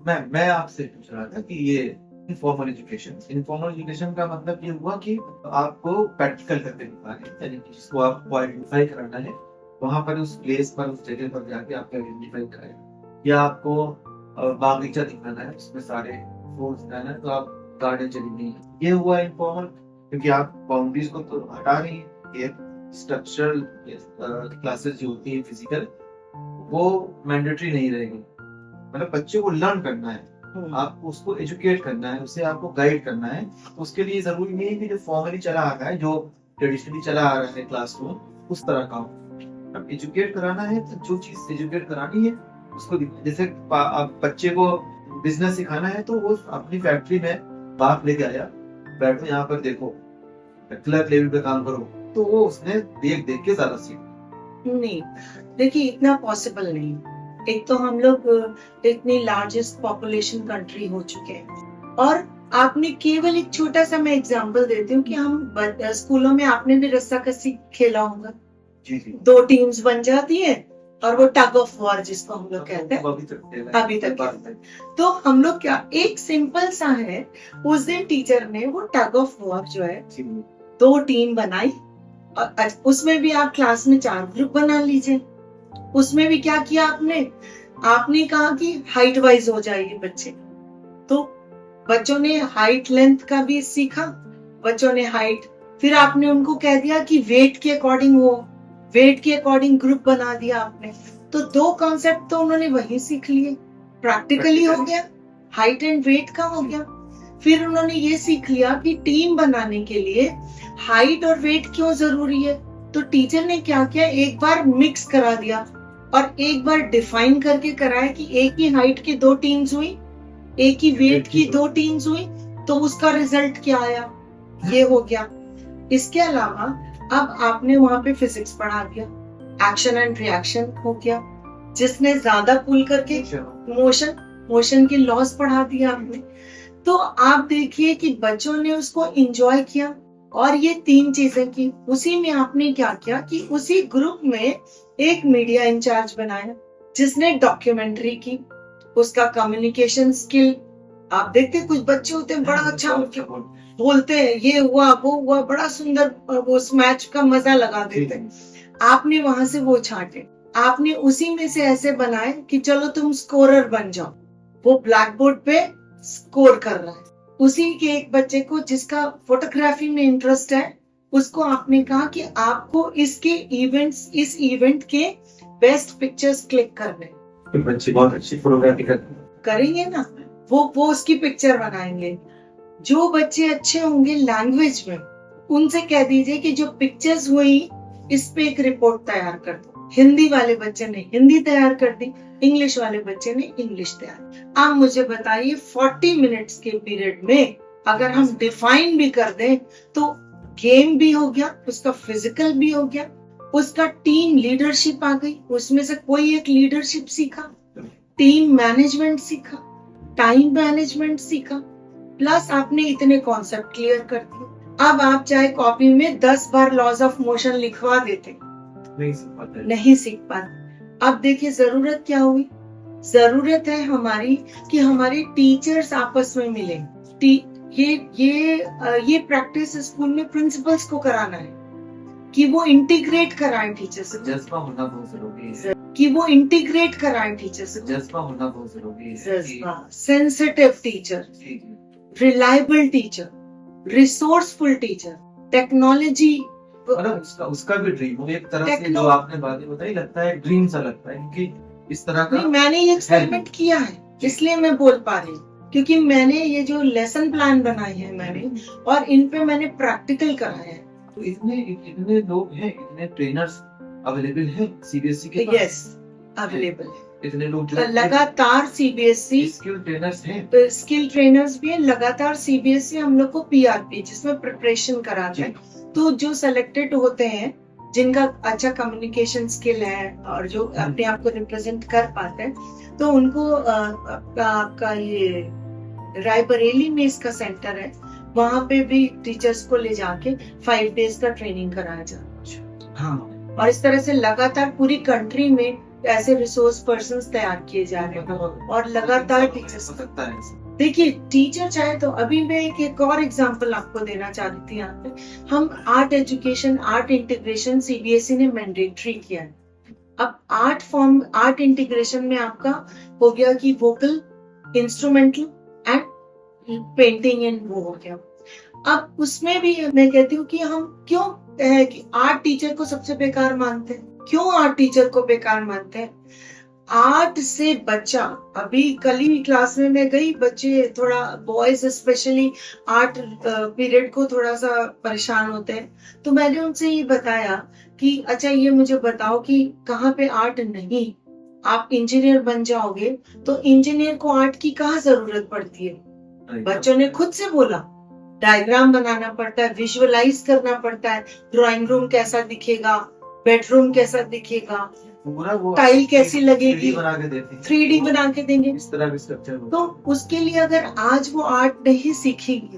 मैं आपसे पूछ रहा था कि ये इनफॉर्मल एजुकेशन का मतलब ये हुआ कि आपको प्रैक्टिकल करके दिखाना है, यानी कि जिसको आपको आइडेंटिफाई कराना है, वहां पर उस प्लेस पर उस जगह पर जाके आपको आइडेंटिफाई कराए, या आपको बागीचा दिखाना है उसमें सारे फूल दिखाना है तो आप गार्डन चलेंगे, ये हुआ इनफॉर्मल। क्योंकि आप बाउंड्रीज को तो हटा रही हैं, ये स्ट्रक्चरल क्लासेस जो होती है फिजिकल, वो मैंडेटरी नहीं रहेगी। मतलब बच्चे को लर्न करना है, आपको उसको एजुकेट करना है, उसे आपको गाइड करना है। उसके लिए जरूरी नहीं है कि जो फॉर्मली चला आ रहा है, जो ट्रेडिशनली चला आ रहा है क्लासरूम, उस तरह का हो। अब एजुकेट कराना है तो जो चीज एजुकेट करानी है उसको जैसे आप बच्चे को बिजनेस सिखाना है तो वो अपनी फैक्ट्री में बाप लेके आया, बैठो यहाँ पर देखो, क्लर्क लेवल पे काम करो, तो वो उसने देख देख के ज्यादा सीखा। नहीं, देखिए इतना पॉसिबल नहीं। एक तो हम लोग इतनी लार्जेस्ट पॉपुलेशन कंट्री हो चुके हैं, और आपने केवल एक छोटा सा मैं एग्जांपल देती हूँ कि हम स्कूलों में आपने भी रस्साकसी खेला होगा। जी जी। 2 टीम्स बन जाती है और वो टग ऑफ वॉर जिसको हम लोग कहते हैं, अभी तक खेलते हैं। तो हम लोग क्या, एक सिंपल सा है, उस दिन टीचर ने वो टग ऑफ वॉर जो है 2 टीम बनाई, और उसमें भी आप क्लास में 4 ग्रुप बना लीजिए। उसमें भी क्या किया आपने कहा कि हाइट वाइज हो जाएगी बच्चे, तो बच्चों ने हाइट लेंथ का भी सीखा, बच्चों ने हाइट, फिर आपने उनको कह दिया कि वेट के अकॉर्डिंग ग्रुप बना दिया आपने, तो 2 कॉन्सेप्ट तो उन्होंने वही सीख लिए, प्रैक्टिकली हो गया, हाइट एंड वेट का हो गया। फिर उन्होंने ये सीख लिया कि टीम बनाने के लिए हाइट और वेट क्यों जरूरी है, तो टीचर ने क्या किया, एक बार मिक्स करा दिया और एक बार डिफाइन करके कराया कि एक ही हाइट की 2 टीम्स हुई, एक ही वेट की 2 टीम्स हुई, तो उसका रिजल्ट क्या आया, ये हो गया। इसके अलावा अब आपने वहां पे फिजिक्स पढ़ा दिया, एक्शन एंड रिएक्शन हो गया, जिसने ज्यादा पुल करके मोशन के लॉस पढ़ा दिया आपने। तो आप देखिए कि बच्चों ने उसको एंजॉय किया, और ये 3 चीजें की। उसी में आपने क्या किया कि उसी ग्रुप में एक मीडिया इंचार्ज बनाया जिसने डॉक्यूमेंट्री की, उसका कम्युनिकेशन स्किल, आप देखते कुछ बच्चे होते हैं बड़ा अच्छा बोलते हैं, ये हुआ वो हुआ, बड़ा सुंदर वो उस मैच का मजा लगा देते हैं। आपने वहां से वो छांटे, आपने उसी में से ऐसे बनाए कि चलो तुम स्कोरर बन जाओ, वो ब्लैक बोर्ड पे स्कोर कर रहा है। उसी के एक बच्चे को जिसका फोटोग्राफी में इंटरेस्ट है, उसको आपने कहा कि आपको इस इवेंट के बेस्ट पिक्चर्स क्लिक करने, तो बच्चे बहुत अच्छी फोटोग्राफी करेंगे ना, वो उसकी पिक्चर बनाएंगे। जो बच्चे अच्छे होंगे लैंग्वेज में, उनसे कह दीजिए कि जो पिक्चर्स हुई इस पे एक रिपोर्ट तैयार कर दो। हिंदी वाले बच्चे ने हिंदी तैयार कर दी, इंग्लिश वाले बच्चे ने इंग्लिश तैयार। आप मुझे बताइए 40 मिनट्स के पीरियड में अगर हम डिफाइन भी कर दें तो गेम भी हो गया, उसका फिजिकल भी हो गया, उसका टीम लीडरशिप आ गई, उसमें से कोई एक लीडरशिप सीखा, टीम मैनेजमेंट सीखा, टाइम मैनेजमेंट सीखा, प्लस आपने इतने कॉन्सेप्ट क्लियर कर दिए। अब आप चाहे कॉपी में 10 बार लॉज ऑफ मोशन लिखवा देते, नहीं सीख पाते। अब देखिए जरूरत क्या हुई, जरूरत है हमारी कि हमारे टीचर्स आपस में मिले। ये प्रैक्टिस स्कूल में प्रिंसिपल्स को कराना है कि वो इंटीग्रेट कराएं टीचर से, जज्बा होना बहुत जरूरी है, कि वो इंटीग्रेट कराएं टीचर से, जज्बा होना बहुत जरूरी है, जज्बा, sensitive teacher, reliable teacher, resourceful teacher, technology, उसका भी ड्रीम हो एक तरह से, जो आपने बातें बताई लगता है ड्रीम सा लगता है, क्योंकि इस तरह का मैंने ये एक्सपेरिमेंट किया है, इसलिए मैं बोल पा रही हूँ, क्योंकि मैंने ये जो लेसन प्लान बनाए हैं मैंने, और इन पे मैंने प्रैक्टिकल कराया है। तो इतने लोग हैं, इतने ट्रेनर्स अवेलेबल हैं सीबीएसई के पास? यस, अवेलेबल है, इतने लोग लगातार सीबीएसई स्किल ट्रेनर्स हैं, स्किल ट्रेनर्स भी है, लगातार सीबीएसई हम लोग को पीआरपी जिसमें प्रिपरेशन कराते हैं, तो जो सिलेक्टेड होते हैं जिनका अच्छा कम्युनिकेशन स्किल है और जो अपने आप को रिप्रेजेंट कर पाते हैं, तो उनको आपका ये रायबरेली में इसका सेंटर है, वहां पे भी टीचर्स को ले जाके 5 डेज का ट्रेनिंग कराया जाता है। हाँ, और इस तरह से लगातार पूरी कंट्री में ऐसे रिसोर्स पर्सन तैयार किए जा रहे हैं और लगातार टीचर्स सकता है। देखिए टीचर चाहे तो अभी मैं एक और एग्जांपल आपको देना चाह रही थी यहाँ पे। हम art education art integration CBSE ने मैंडेटरी किया है। अब आर्ट इंटीग्रेशन में आपका हो गया कि vocal instrumental and painting and वो हो गया। अब उसमें भी मैं कहती हूँ कि हम क्यों आर्ट टीचर को सबसे बेकार मानते हैं, क्यों आर्ट टीचर को बेकार मानते हैं? आर्ट से बच्चा, अभी कल ही क्लास में मैं गई, बच्चे थोड़ा बॉयज स्पेशली आर्ट पीरियड को थोड़ा सा परेशान होते हैं, तो मैंने उनसे ये बताया कि अच्छा ये मुझे बताओ कि कहाँ पे आर्ट नहीं, आप इंजीनियर बन जाओगे तो इंजीनियर को आर्ट की कहाँ जरूरत पड़ती है? बच्चों ने खुद से बोला डायग्राम बनाना पड़ता है, विजुअलाइज करना पड़ता है, ड्राइंग रूम कैसा दिखेगा, बेडरूम कैसा दिखेगा, पूरा वो टाइल कैसी लगेगी, 3D बना के देते हैं, 3D बना के देंगे। इस तरह के स्ट्रक्चर। तो उसके लिए अगर आज वो आर्ट नहीं सीखेंगे,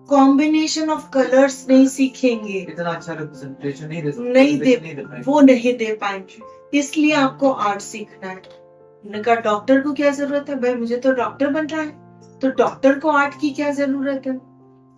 कॉम्बिनेशन ऑफ कलर्स नहीं सीखेंगे, इतना अच्छा रिप्रेजेंटेशन वो नहीं दे पाएंगे। इसलिए आपको आर्ट सीखना है। उन्होंने कहा डॉक्टर को क्या जरूरत है? भाई मुझे तो डॉक्टर बन रहा है, तो डॉक्टर को आर्ट की क्या जरूरत है?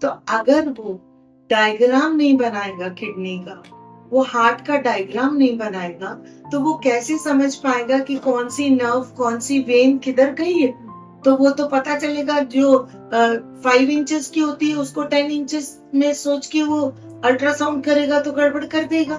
तो अगर वो डायग्राम नहीं बनाएगा किडनी का, वो हार्ट का डायग्राम नहीं बनाएगा, तो वो कैसे समझ पाएगा कि कौन सी नर्व कौन सी वेन किधर गई है? तो वो तो पता चलेगा जो 5 इंचेस की होती है उसको 10 इंचेस में सोच के वो अल्ट्रासाउंड करेगा तो गड़बड़ कर देगा।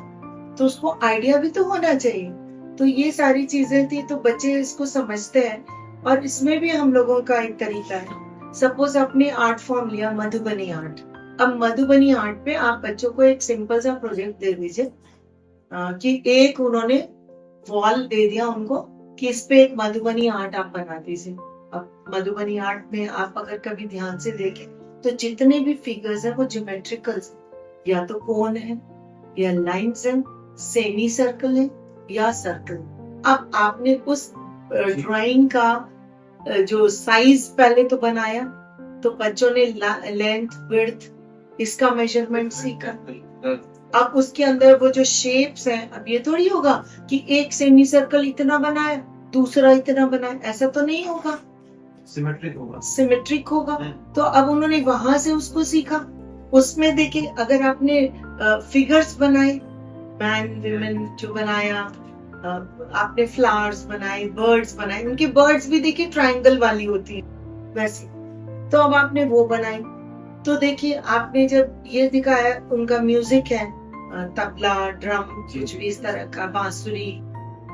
तो उसको आइडिया भी तो होना चाहिए। तो ये सारी चीजें थी, तो बच्चे इसको समझते हैं। और इसमें भी हम लोगों का एक तरीका है, सपोज आपने आर्ट फॉर्म लिया मधुबनी आर्ट। अब मधुबनी आर्ट पे आप बच्चों को एक सिंपल सा प्रोजेक्ट दे दीजिए कि एक उन्होंने वॉल दे दिया उनको कि इस पे एक मधुबनी आर्ट आप बना दीजिए। अब मधुबनी आर्ट में आप अगर कभी ध्यान से देखें तो जितने भी फिगर्स हैं वो ज्योमेट्रिकल, या तो कोन है या लाइन्स है, सेमी सर्कल है या सर्कल। अब आपने उस ड्राइंग का जो साइज पहले तो बनाया, तो बच्चों ने लेंथ विड्थ इसका मेजरमेंट सीखा। अब उसके अंदर वो जो शेप्स हैं, अब ये थोड़ी होगा कि एक सेमी सर्कल इतना बनाया दूसरा इतना बनाया, ऐसा तो नहीं होगा, सिमेट्रिक होगा। तो अब उन्होंने वहां से उसको सीखा। उसमें देखिए अगर आपने फिगर्स बनाए, मैन विमेन जो बनाया, आपने फ्लावर्स बनाए, बर्ड्स बनाए, उनके बर्ड्स भी देखिए ट्रायंगल वाली होती है वैसे, तो अब आपने वो बनाई। तो देखिए आपने जब ये दिखाया उनका म्यूजिक है, तबला ड्रम कुछ भी इस तरह का, बांसुरी,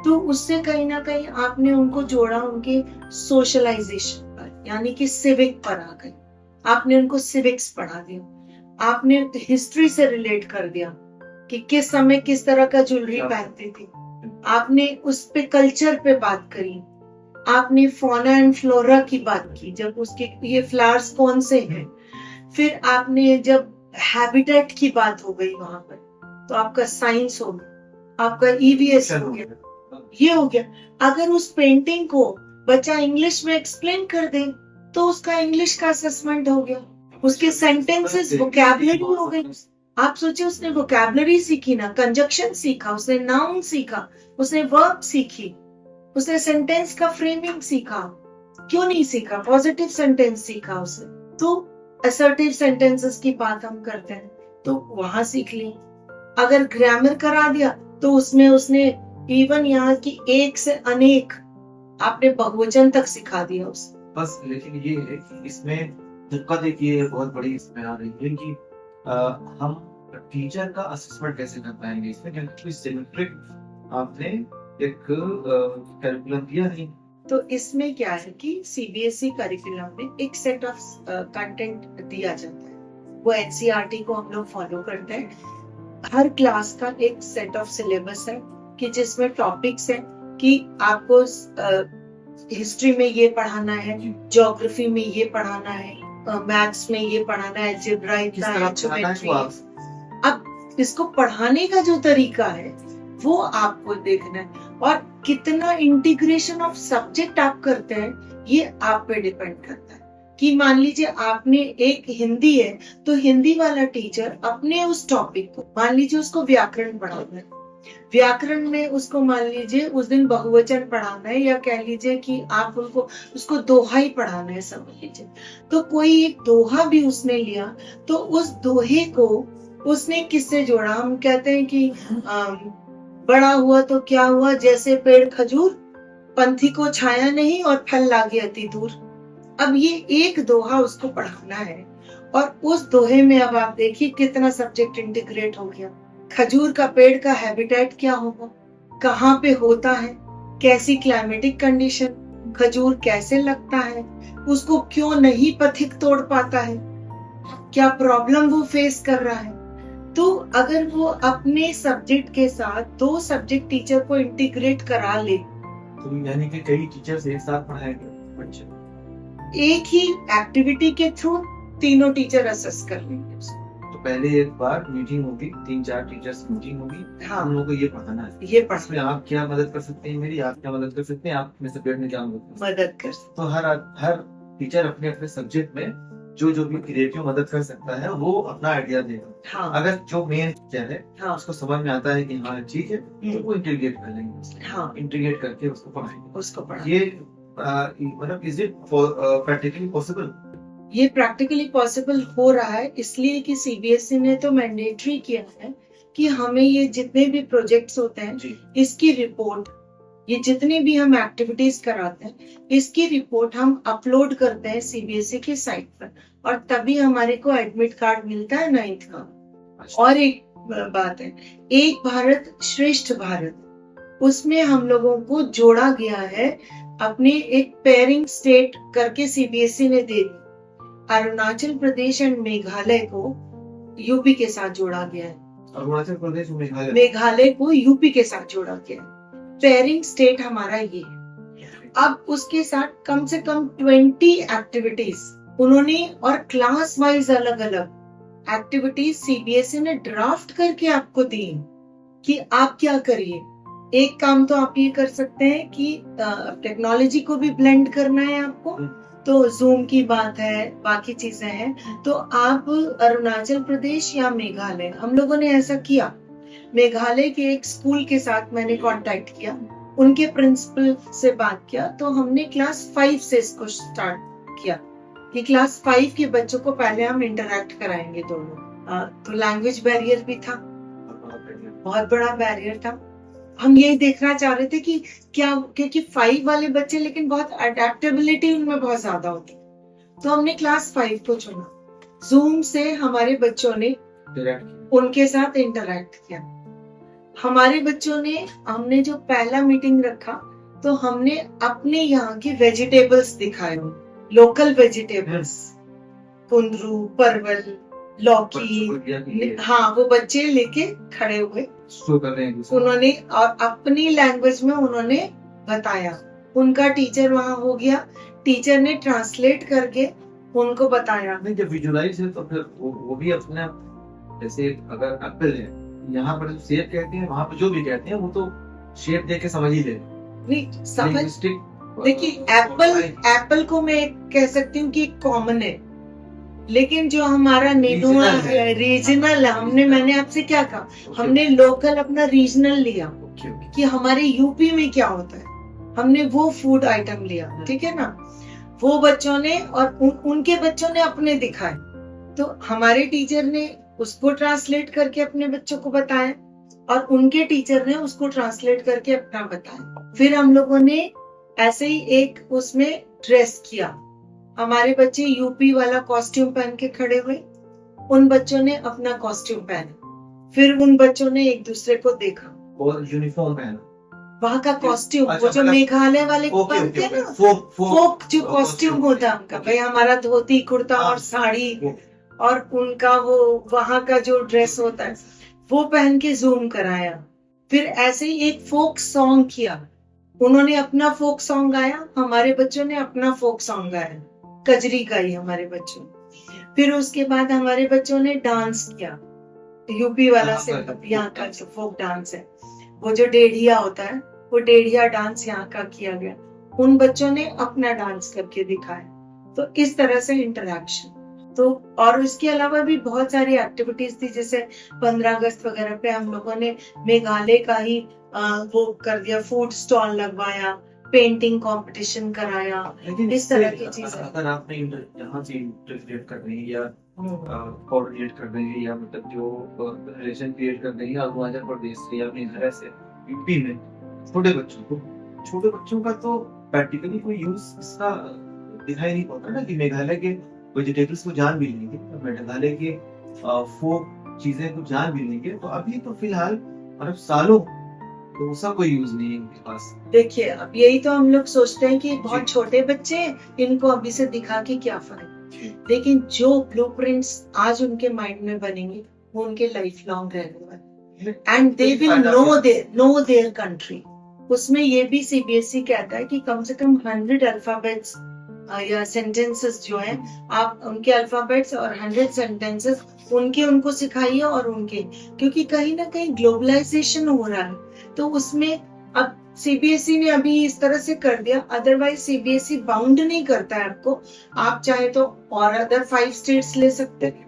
तो उससे कहीं ना कहीं आपने उनको जोड़ा उनके सोशलाइजेशन पर, यानी कि सिविक पर आ गए। आपने उनको सिविक्स पढ़ा दिया, आपने हिस्ट्री से रिलेट कर दिया कि किस समय किस तरह का ज्वेलरी पहनती थी, आपने उस पे कल्चर पे बात करी, आपने फौना एंड फ्लोरा की बात की, जब उसके ये फ्लावर्स कौन से हैं, फिर आपने जब हैबिटेट की बात हो गई वहां पर, तो आपका साइंस हो गया, आपका ईवीएस हो गया, ये हो गया। अगर उस पेंटिंग को बच्चा इंग्लिश में एक्सप्लेन कर दे तो उसका इंग्लिश का असेसमेंट हो गया, उसके सेंटेंसेस वोकैबुलरी हो गई। आप सोचिए उसने वोकैबुलरी सीखी ना, कंजक्शन सीखा, उसने नाउन सीखा, उसने वर्ब सीखी, उसने सेंटेंस का फ्रेमिंग सीखा, क्यों नहीं सीखा, पॉजिटिव सेंटेंस सीखा उसने। तो असर्टिव सेंटेंसेस की बात हम करते हैं तो वहां सीख ली। अगर ग्रामर करा दिया तो उसमें उसने इवन यहाँ की एक से अनेक आपने बहुवचन तक सिखा दिया उसे। बस लेकिन ये है कि इसमें दिक्कत देखिए बहुत बड़ी इसमें आ रही है कि हम टीचर का असेसमेंट कैसे कर पाएंगे इसमें, क्योंकि सिमेट्रिक आपने एक करिकुलम दिया नहीं। तो इसमें क्या है कि सीबीएसई करिकुलम में एक सेट ऑफ कंटेंट दिया जाता है, वो एनसीईआरटी को हम लोग फॉलो करते हैं। हर क्लास का एक सेट ऑफ सिलेबस है कि जिसमें टॉपिक्स है कि आपको हिस्ट्री में ये पढ़ाना है, ज्योग्राफी में ये पढ़ाना है, मैथ्स में ये पढ़ाना है, अलजेब्रा, ज्योमेट्री। अब इसको पढ़ाने का जो तरीका है वो आपको देखना है, और कितना इंटीग्रेशन ऑफ सब्जेक्ट आप करते हैं ये आप पे डिपेंड करता है। कि मान लीजिए आपने एक हिंदी है तो हिंदी वाला टीचर अपने उस टॉपिक को, मान लीजिए उसको व्याकरण पढ़ाना है, व्याकरण में उसको मान लीजिए उस दिन बहुवचन पढ़ाना है, या कह लीजिए कि आप उसको दोहा ही पढ़ाना है समझ लीजिए, तो कोई एक दोहा भी उसने लिया, तो उस दोहे को उसने किससे जोड़ा? हम कहते हैं कि बड़ा हुआ तो क्या हुआ, जैसे पेड़ खजूर, पंथी को छाया नहीं और फल लागे अति दूर। अब ये एक दोहा उसको पढ़ाना है, और उस दोहे में अब आप देखिए कितना सब्जेक्ट इंटीग्रेट हो गया। खजूर का पेड़ का हैबिटेट क्या होगा, कहाँ पे होता है, कैसी क्लाइमेटिक कंडीशन, खजूर कैसे लगता है, उसको क्यों नहीं पथिक तोड़ पाता है, क्या प्रॉब्लम वो फेस कर रहा है। तो अगर वो अपने सब्जेक्ट के साथ 2 सब्जेक्ट टीचर को इंटीग्रेट करा ले, तो यानी कि कई टीचर्स एक साथ पढ़ाएंगे बच्चे, एक ही एक्टिविटी के थ्रू तीनों टीचर असेस कर लेंगे उसको। तो पहले एक बार मीटिंग होगी, 3-4 टीचर्स मीटिंग होगी, हाँ, हम लोगों को ये पढ़ाना है, ये पढ़ इसमें आप क्या मदद कर सकते हैं मेरी, आप क्या मदद कर सकते हैं, आप अपने सब्जेक्ट में क्या मदद कर सकते। तो हर टीचर अपने अपने सब्जेक्ट में जो भी क्रिएटिव मदद कर सकता है वो अपना आइडिया देगा। हाँ, अगर जो मेन टीचर है हाँ, उसको समझ में आता है कि हाँ ठीक है, तो वो इंटीग्रेट कर लेंगे, हाँ, इंटीग्रेट करके उसको पढ़ाएंगे। उसको पढ़ा। ये मतलब इज इट प्रैक्टिकली पॉसिबल? ये प्रैक्टिकली पॉसिबल हो रहा है, इसलिए कि सीबीएसई ने तो मैंडेटरी किया है कि हमें ये जितने भी प्रोजेक्ट्स होते हैं जी, इसकी रिपोर्ट, ये जितने भी हम एक्टिविटीज कराते हैं इसकी रिपोर्ट हम अपलोड करते हैं सीबीएसई की साइट पर, और तभी हमारे को एडमिट कार्ड मिलता है 9th का। अच्छा, और एक बात है, एक भारत श्रेष्ठ भारत, उसमें हम लोगों को जोड़ा गया है अपने एक पेयरिंग स्टेट करके सीबीएसई ने दे दी। अरुणाचल प्रदेश एंड मेघालय को यूपी के साथ जोड़ा गया है, अरुणाचल प्रदेश और मेघालय को यूपी के साथ जोड़ा गया है। पेयरिंग स्टेट हमारा ये है। अब उसके साथ कम से कम 20 एक्टिविटीज उन्होंने, और क्लास वाइज अलग अलग एक्टिविटीज सीबीएसई ने ड्राफ्ट करके आपको दी कि आप क्या करिए। एक काम तो आप ये कर सकते हैं कि टेक्नोलॉजी को भी ब्लेंड करना है आपको, तो जूम की बात है, बाकी चीजें हैं, तो आप अरुणाचल प्रदेश या मेघालय, हम लोगों ने ऐसा किया। मेघालय के एक स्कूल के साथ मैंने कांटेक्ट किया, उनके प्रिंसिपल से बात किया, तो हमने क्लास 5 से इसको स्टार्ट किया कि क्लास 5 के बच्चों को पहले हम इंटरैक्ट कराएंगे दोनों। तो लैंग्वेज बैरियर भी था, बहुत बड़ा बैरियर था। हम यही देखना चाह रहे थे कि क्या, क्योंकि 5 वाले बच्चे लेकिन बहुत अडेप्टेबिलिटी उनमें बहुत ज्यादा होती, तो हमने क्लास 5 को चुना। जूम से हमारे बच्चों ने उनके साथ इंटरैक्ट किया। हमारे बच्चों ने, हमने जो पहला मीटिंग रखा तो हमने अपने यहाँ के वेजिटेबल्स दिखाए, लोकल वेजिटेबल्स, कुंदरू, परवल, लौकी, हाँ, वो बच्चे लेके खड़े हुए उन्होंने, और अपनी लैंग्वेज में उन्होंने बताया। उनका टीचर वहाँ हो गया, टीचर ने ट्रांसलेट करके उनको बताया। नहीं, जब विजुअलाइज है तो फिर वो भी अपने, जैसे अगर एप्पल है, यहाँ पर जो सेब कहते हैं, वहाँ पर जो भी कहते हैं वो तो शेप देख के समझ ही ले। नहीं समझ, देखिए एप्पल को मैं कह सकती हूँ कि कॉमन है, लेकिन जो हमारा नेनुआ है, रीजनल, मैंने आपसे क्या कहा, हमने लोकल अपना रीजनल लिया कि हमारे यूपी में क्या होता है, हमने वो फूड आइटम लिया, ठीक है ना। वो बच्चों ने और उनके बच्चों ने अपने दिखाए, तो हमारे टीचर ने उसको ट्रांसलेट करके अपने बच्चों को बताया, और उनके टीचर ने उसको ट्रांसलेट करके अपना बताया। फिर हम लोगों ने ऐसे ही एक उसमें ड्रेस किया, हमारे बच्चे यूपी वाला कॉस्ट्यूम पहन के खड़े हुए, उन बच्चों ने अपना कॉस्ट्यूम पहना, फिर उन बच्चों ने एक दूसरे को देखा और यूनिफॉर्म पहना, वहाँ का कॉस्ट्यूम, वो जो मेघालय वाले पहनते हैं ना, फोक जो कॉस्ट्यूम होता है उनका, भाई हमारा धोती कुर्ता और साड़ी, और उनका वो वहाँ का जो ड्रेस होता है वो पहन के जूम कराया। फिर ऐसे ही एक फोक सॉन्ग किया, उन्होंने अपना फोक सॉन्ग गाया, हमारे बच्चों ने अपना फोक सॉन्ग गाया, कजरी गाई हमारे बच्चों। फिर उसके बाद हमारे बच्चों ने डांस किया, यूपी वाला से यहाँ का जो फोक डांस है, वो जो डेढ़िया होता है, वो डेढ़िया डांस यहाँ का किया गया, उन बच्चों ने अपना डांस करके दिखाया। तो इस तरह से इंटरैक्शन, तो और इसके अलावा भी बहुत सारी एक्टिविटीज थी, जैसे 15 अगस्त वगैरह पे हम लोगों ने मेघालय का ही वो कर दिया, फूड स्टॉल लगवाया, पेंटिंग कंपटीशन कराया, लेकिन इस तरह इससे की चीजें। अगर आपने यहाँ से इंटरफेयर कर रही है या कोऑर्डिनेट कर रही है या मतलब जो रिलेशन क्रिएट कर रही है अरुणाचल प्रदेश से या मेघालय से यूपी में छोटे बच्चों का तो प्रैक्टिकली कोई यूज इसका दिखाई नहीं पड़ता ना, कि मेघालय के वेजिटेबल्स को जान भी लेंगे, मेघालय के फोक चीजें को जान भी लेंगे, तो अभी तो फिलहाल मतलब सालों तो उसका कोई यूज नहीं है इनके पास। देखिए अब यही तो हम लोग सोचते हैं कि बहुत जी। छोटे बच्चे हैं, इनको अभी से दिखा के क्या फर्क, जी। लेकिन जो ब्लूप्रिंट्स आज उनके माइंड में बनेंगे वो उनके लाइफ लॉन्ग रहने वाले, and they will know their country. उसमें ये भी सीबीएसई कहता है कि कम से कम 100 अल्फाबेट्स या सेंटेंसेस जो है, आप उनके अल्फाबेट्स और 100 सेंटेंसेस उनको सिखाइए, और उनके, क्योंकि कहीं ना कहीं ग्लोबलाइजेशन हो रहा है, तो उसमें अब सीबीएसई ने अभी इस तरह से कर दिया, अदरवाइज सीबीएसई बाउंड नहीं करता है आपको, आप चाहे तो और अदर 5 स्टेट्स ले सकते हैं,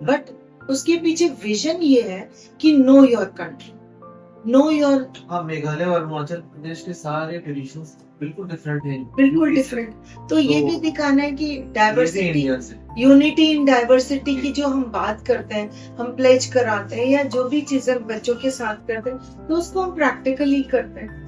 बट उसके पीछे विजन ये है कि know your country, know your. हाँ, मेघालय और अरुणाचल प्रदेश के सारे ट्रेडिशंस बिल्कुल डिफरेंट हैं, बिल्कुल डिफरेंट। तो ये भी दिखाना है कि डाइवर्सिटी, इंडिया से यूनिटी इन डाइवर्सिटी की जो हम बात करते हैं, हम प्लेज कराते हैं या जो भी चीजें बच्चों के साथ करते हैं, तो उसको हम प्रैक्टिकली करते हैं।